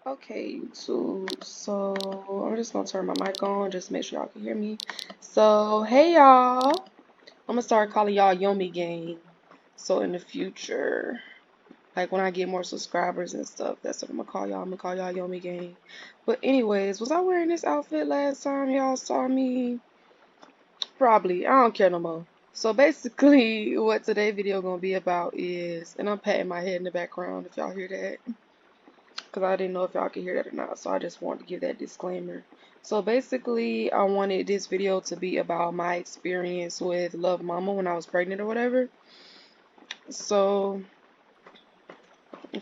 Okay, YouTube. So I'm just gonna turn my mic on, just make sure y'all can hear me. So hey y'all, I'm gonna start calling y'all Yomi Gang. So in the future, like when I get more subscribers and stuff, that's what I'm gonna call y'all. I'm gonna call y'all Yomi Gang. But anyways, was I wearing this outfit last time y'all saw me? Probably. I don't care no more. So basically, what today's video gonna be about is, and I'm patting my head in the background if y'all hear that, because I didn't know if y'all could hear that or not, so I just wanted to give that disclaimer. So basically, I wanted this video to be about my experience with Love Mama when I was pregnant or whatever. So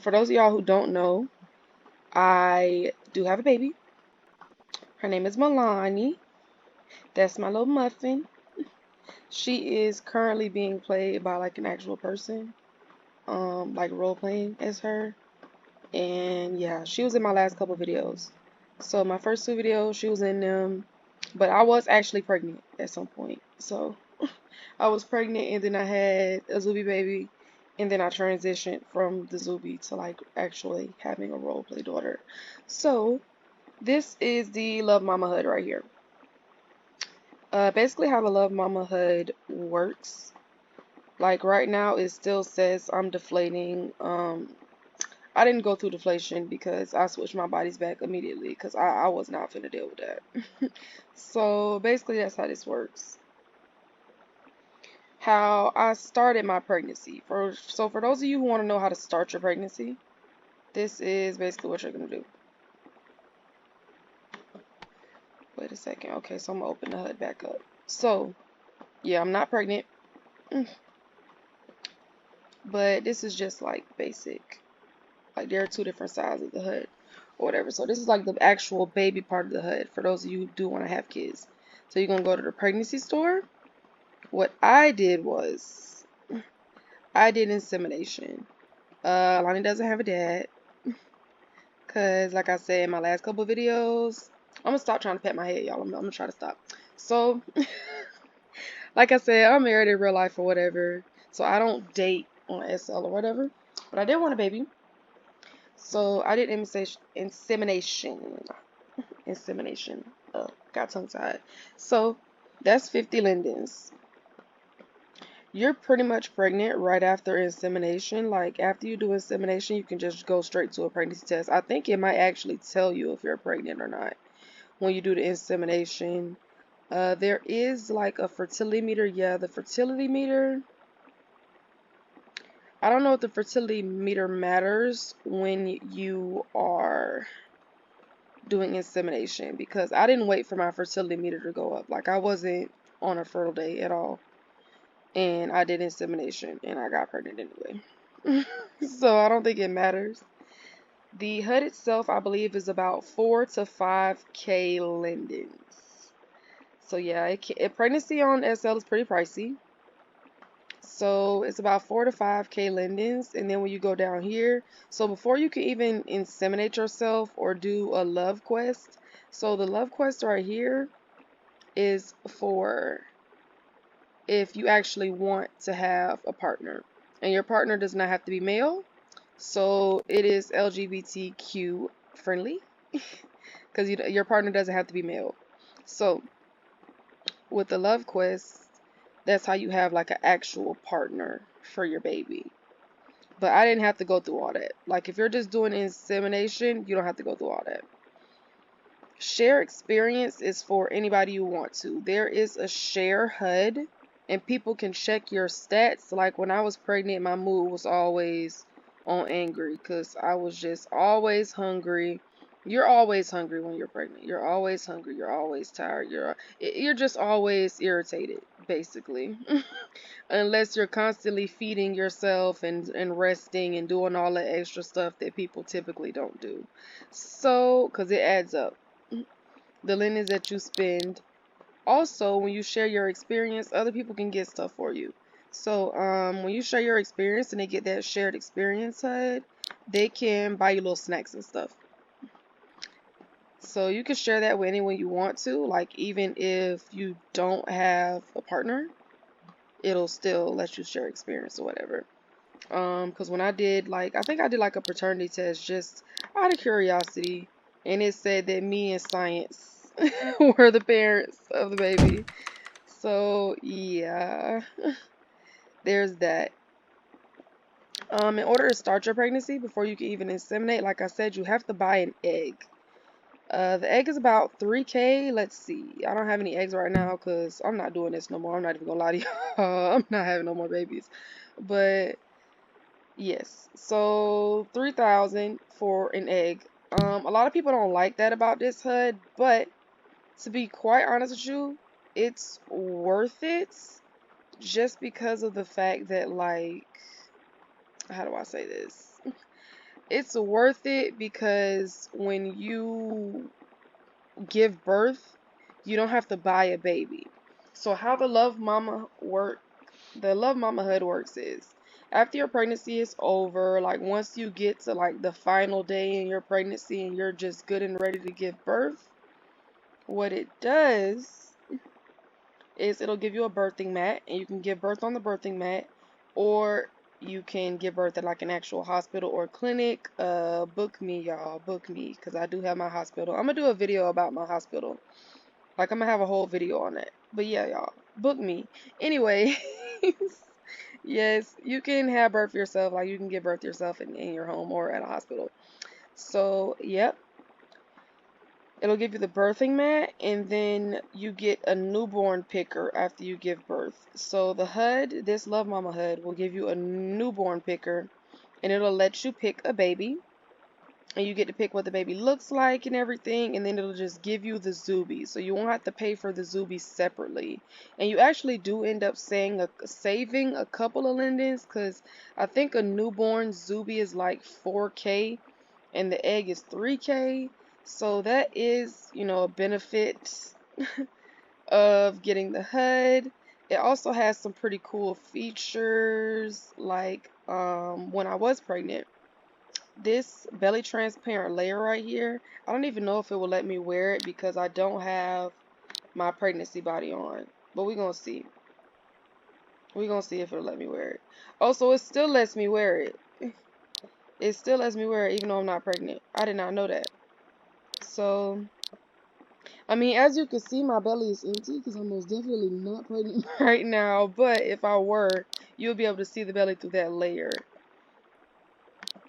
for those of y'all who don't know, I do have a baby. Her name is Milani. That's my little muffin. She is currently being played by like an actual person, like role playing as her. And yeah, she was in my last couple videos. So my first two videos, she was in them, but I was actually pregnant at some point. So I was pregnant and then I had a Zuby baby, and then I transitioned from the Zuby to like actually having a role play daughter. So this is the Love Mama HUD right here. Basically how the Love Mama HUD works. Like right now it still says I'm deflating. I didn't go through deflation because I switched my bodies back immediately because I was not finna deal with that. So basically that's how this works. How I started my pregnancy. So for those of you who want to know how to start your pregnancy, this is basically what you're gonna do. Wait a second. Okay, so I'm gonna open the HUD back up. So yeah, I'm not pregnant. But this is just like basic. Like there are two different sides of the HUD or whatever. So this is like the actual baby part of the HUD for those of you who do want to have kids. So you're gonna go to the pregnancy store. What I did was I did insemination. Lonnie doesn't have a dad. Cause like I said in my last couple videos, I'm gonna stop trying to pat my head, y'all. I'm gonna try to stop. So like I said, I'm married in real life or whatever. So I don't date on SL or whatever. But I did want a baby. So I did insemination. Insemination. Oh, got tongue tied. So that's 50 lindens. You're pretty much pregnant right after insemination. Like after you do insemination, you can just go straight to a pregnancy test. I think it might actually tell you if you're pregnant or not when you do the insemination. There is like a fertility meter. Yeah, the fertility meter. I don't know if the fertility meter matters when you are doing insemination because I didn't wait for my fertility meter to go up. Like I wasn't on a fertile day at all. And I did insemination and I got pregnant anyway. So I don't think it matters. The HUD itself, I believe, is about 4 to 5K lindens. So yeah, pregnancy on SL is pretty pricey. So it's about 4 to 5K lindens. And then when you go down here, so before you can even inseminate yourself or do a love quest, so the love quest right here is for if you actually want to have a partner. And your partner does not have to be male. So it is LGBTQ friendly because your partner doesn't have to be male. So with the love quest, that's how you have like an actual partner for your baby. But I didn't have to go through all that. Like if you're just doing insemination, you don't have to go through all that. Share experience is for anybody you want to. There is a share HUD and people can check your stats. Like when I was pregnant, my mood was always on angry because I was just always hungry. You're always hungry when you're pregnant. You're always hungry. You're always tired. You're just always irritated, basically. Unless you're constantly feeding yourself and resting and doing all the extra stuff that people typically don't do. So, because it adds up. The lindens that you spend. Also, when you share your experience, other people can get stuff for you. So, when you share your experience and they get that shared experience HUD, they can buy you little snacks and stuff. So you can share that with anyone you want to. Like even if you don't have a partner, it'll still let you share experience or whatever. Because when I did, like, I think I did like a paternity test just out of curiosity, and it said that me and Science were the parents of the baby. So yeah, there's that. In order to start your pregnancy, before you can even inseminate, like I said, you have to buy an egg. The egg is about 3K. Let's see. I don't have any eggs right now because I'm not doing this no more. I'm not even gonna lie to you. I'm not having no more babies. But yes, so 3,000 for an egg. A lot of people don't like that about this HUD, but to be quite honest with you, it's worth it just because of the fact that, like, how do I say this? It's worth it because when you give birth, you don't have to buy a baby. So how the Love Mama HUD works is after your pregnancy is over, like once you get to like the final day in your pregnancy and you're just good and ready to give birth, what it does is it'll give you a birthing mat and you can give birth on the birthing mat, or you can give birth at like an actual hospital or clinic. Book me, y'all, book me, because I do have my hospital. I'm gonna do a video about my hospital. Like, I'm gonna have a whole video on that. But yeah, y'all, book me. Anyway, yes, you can have birth yourself. Like, you can give birth yourself in your home or at a hospital. So, yep. It'll give you the birthing mat, and then you get a newborn picker after you give birth. So the HUD, this Love Mama HUD, will give you a newborn picker, and it'll let you pick a baby. And you get to pick what the baby looks like and everything, and then it'll just give you the Zuby. So you won't have to pay for the Zuby separately. And you actually do end up saving a couple of lindens, because I think a newborn Zuby is like 4K and the egg is 3K. So that is, a benefit of getting the HUD. It also has some pretty cool features, like when I was pregnant, this belly transparent layer right here, I don't even know if it will let me wear it because I don't have my pregnancy body on. But we're going to see. We're going to see if it'll let me wear it. Oh, so it still lets me wear it. It still lets me wear it even though I'm not pregnant. I did not know that. So, I mean, as you can see, my belly is empty because I'm most definitely not pregnant right now. But if I were, you'll be able to see the belly through that layer.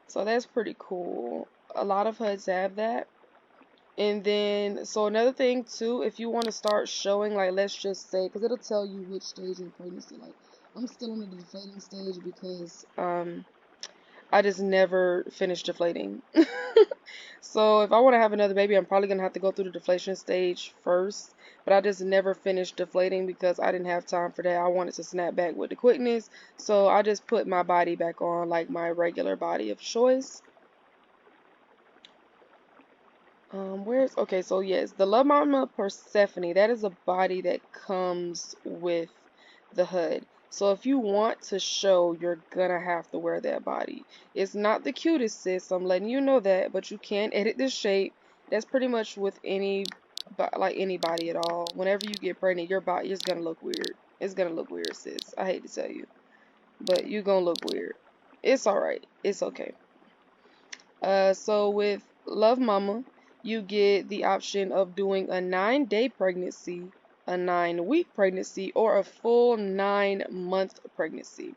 So that's pretty cool. A lot of HUDs have that. And then, so another thing too, if you want to start showing, like, let's just say, because it'll tell you which stage in pregnancy. Like, I'm still in the deflating stage because I just never finished deflating. So if I want to have another baby, I'm probably gonna have to go through the deflation stage first. But I just never finished deflating because I didn't have time for that. I wanted to snap back with the quickness, so I just put my body back on like my regular body of choice. Okay, so yes, the Love Mama Persephone, that is a body that comes with the HUD. So if you want to show, you're gonna have to wear that body. It's not the cutest, sis, I'm letting you know that, but you can edit the shape. That's pretty much with any body at all. Whenever you get pregnant, your body is gonna look weird. It's gonna look weird, sis. I hate to tell you, but you're gonna look weird. It's alright. It's okay. So with Love Mama, you get the option of doing a 9-day pregnancy, a 9-week pregnancy, or a full 9-month pregnancy.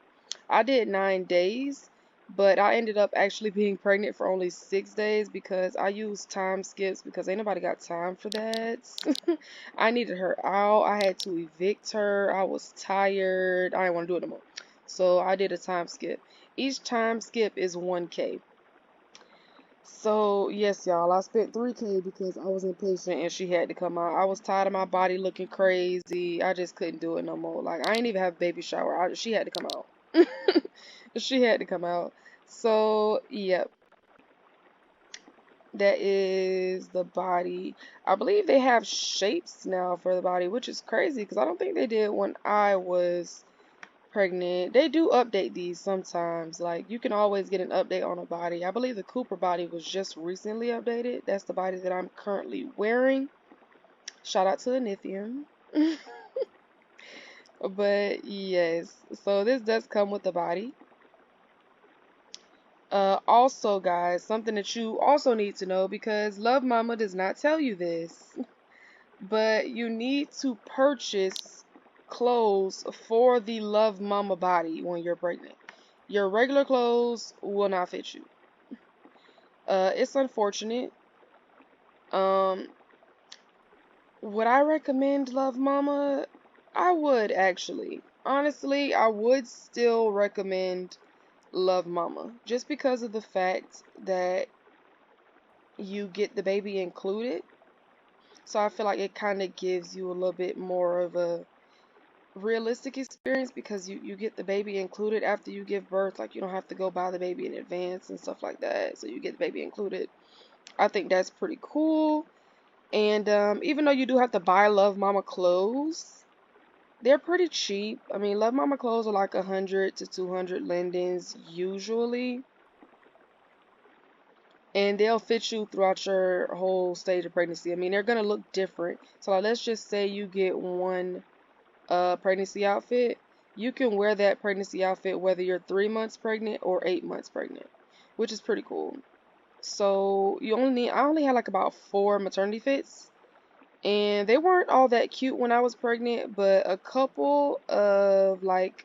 I did 9 days, but I ended up actually being pregnant for only 6 days because I used time skips because ain't nobody got time for that. I needed her out. I had to evict her. I was tired. I didn't want to do it no more. So I did a time skip. Each time skip is 1K. So, yes, y'all, I spent 3K because I was impatient and she had to come out. I was tired of my body looking crazy. I just couldn't do it no more. Like, I didn't even have a baby shower. She had to come out. She had to come out. So, yep, that is the body. I believe they have shapes now for the body, which is crazy because I don't think they did when I was pregnant. They do update these sometimes. Like, you can always get an update on a body. I believe the Cooper body was just recently updated. That's the body that I'm currently wearing. Shout out to the Lithium. But yes, so this does come with the body. Also, guys, something that you also need to know, because Love Mama does not tell you this, but you need to purchase clothes for the Love Mama body when you're pregnant. Your regular clothes will not fit you. It's unfortunate. Um, would I recommend Love Mama? I would actually. Honestly, I would still recommend Love Mama just because of the fact that you get the baby included. So I feel like it kind of gives you a little bit more of a realistic experience because you get the baby included after you give birth. Like, you don't have to go buy the baby in advance and stuff like that. So you get the baby included. I think that's pretty cool. And even though you do have to buy Love Mama clothes, they're pretty cheap. I mean, Love Mama clothes are like 100 to 200 lindens usually. And they'll fit you throughout your whole stage of pregnancy. I mean, they're gonna look different. So like, let's just say you get one pregnancy outfit. You can wear that pregnancy outfit whether you're 3 months pregnant or 8 months pregnant, which is pretty cool. So I only had like about 4 maternity fits, and they weren't all that cute when I was pregnant, but a couple of like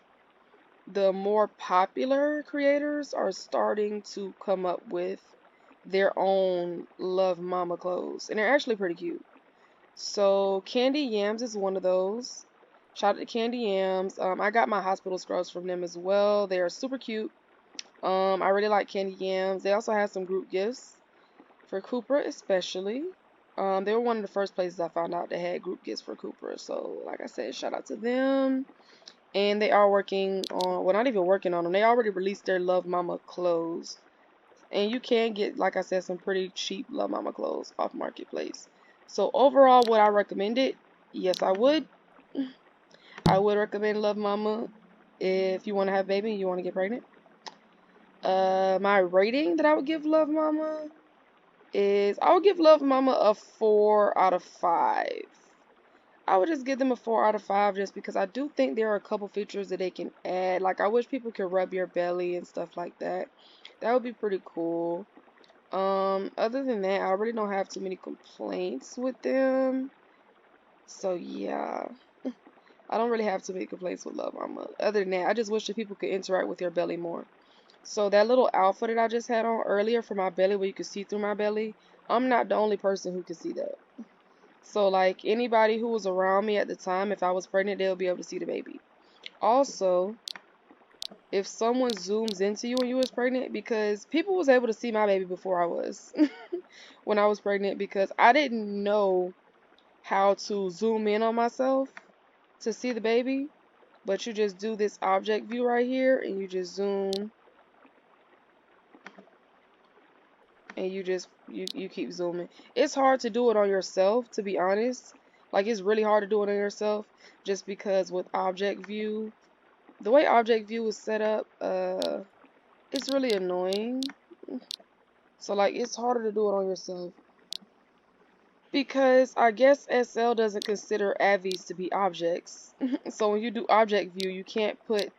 the more popular creators are starting to come up with their own Love Mama clothes, and they're actually pretty cute. So Candy Yams is one of those. Shout out to Candy Yams. I got my hospital scrubs from them as well. They are super cute. I really like Candy Yams. They also had some group gifts for Cooper especially. They were one of the first places I found out they had group gifts for Cooper. So like I said, shout out to them. And they are working on, well, not even working on them. They already released their Love Mama clothes. And you can get, like I said, some pretty cheap Love Mama clothes off Marketplace. So overall, would I recommend it? Yes, I would. I would recommend Love Mama if you want to have a baby and you want to get pregnant. My rating that I would give Love Mama is, I would give Love Mama a 4 out of 5. I would just give them a 4 out of 5 just because I do think there are a couple features that they can add. Like, I wish people could rub your belly and stuff like that. That would be pretty cool. Other than that, I really don't have too many complaints with them. So yeah, I don't really have too many complaints with Love Mama. Other than that, I just wish that people could interact with your belly more. So that little outfit that I just had on earlier for my belly, where you could see through my belly, I'm not the only person who could see that. So like, anybody who was around me at the time, if I was pregnant, they'll be able to see the baby. Also, if someone zooms into you when you was pregnant, because people was able to see my baby before I was when I was pregnant, because I didn't know how to zoom in on myself to see the baby, but you just do this object view right here and you just zoom, and you keep zooming. It's hard to do it on yourself, to be honest. Like, it's really hard to do it on yourself just because with object view, the way object view is set up, it's really annoying. So like, it's harder to do it on yourself because I guess SL doesn't consider AVs to be objects. So when you do object view, you can't put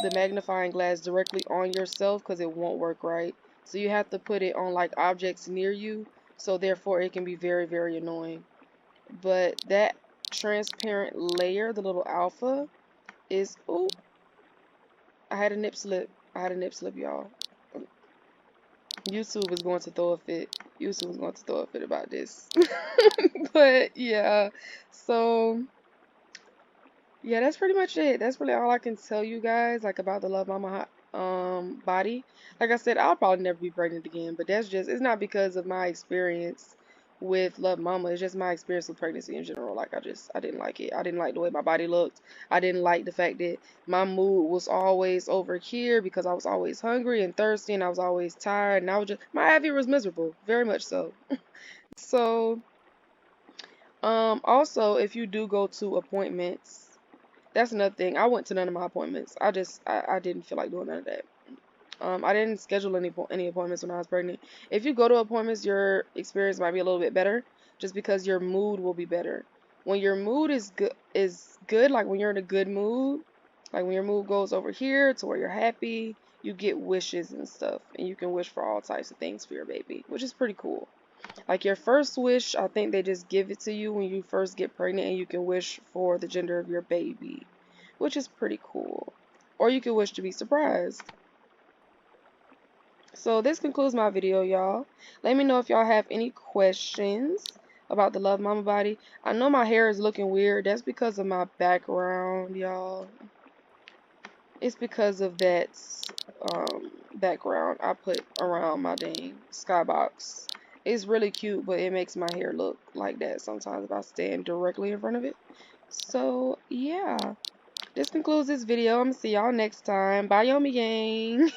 the magnifying glass directly on yourself because it won't work right. So you have to put it on like objects near you, so therefore it can be very, very annoying. But that transparent layer, the little alpha, is, oh, I had a nip slip. I had a nip slip, y'all. YouTube is going to throw a fit. YouTube is going to throw a fit about this. But yeah, so yeah, that's pretty much it. That's really all I can tell you guys, like, about the Love Mama body. Like I said, I'll probably never be pregnant again, but that's just, it's not because of my experience with Love Mama. It's just my experience with pregnancy in general. Like, I didn't like it. I didn't like the way my body looked. I didn't like the fact that my mood was always over here because I was always hungry and thirsty and I was always tired, and I was just, my IVE was miserable, very much so. So, also, if you do go to appointments, that's another thing. I went to none of my appointments. I didn't feel like doing none of that. I didn't schedule any appointments when I was pregnant. If you go to appointments, your experience might be a little bit better, just because your mood will be better. When your mood is good, like when you're in a good mood, like when your mood goes over here to where you're happy, you get wishes and stuff, and you can wish for all types of things for your baby, which is pretty cool. Like your first wish, I think they just give it to you when you first get pregnant, and you can wish for the gender of your baby, which is pretty cool. Or you can wish to be surprised. So this concludes my video, y'all. Let me know if y'all have any questions about the Love Mama body. I know my hair is looking weird. That's because of my background, y'all. It's because of that background I put around my dang skybox. It's really cute, but it makes my hair look like that sometimes if I stand directly in front of it. So, yeah. This concludes this video. I'm going to see y'all next time. Bye, Yomi Gang.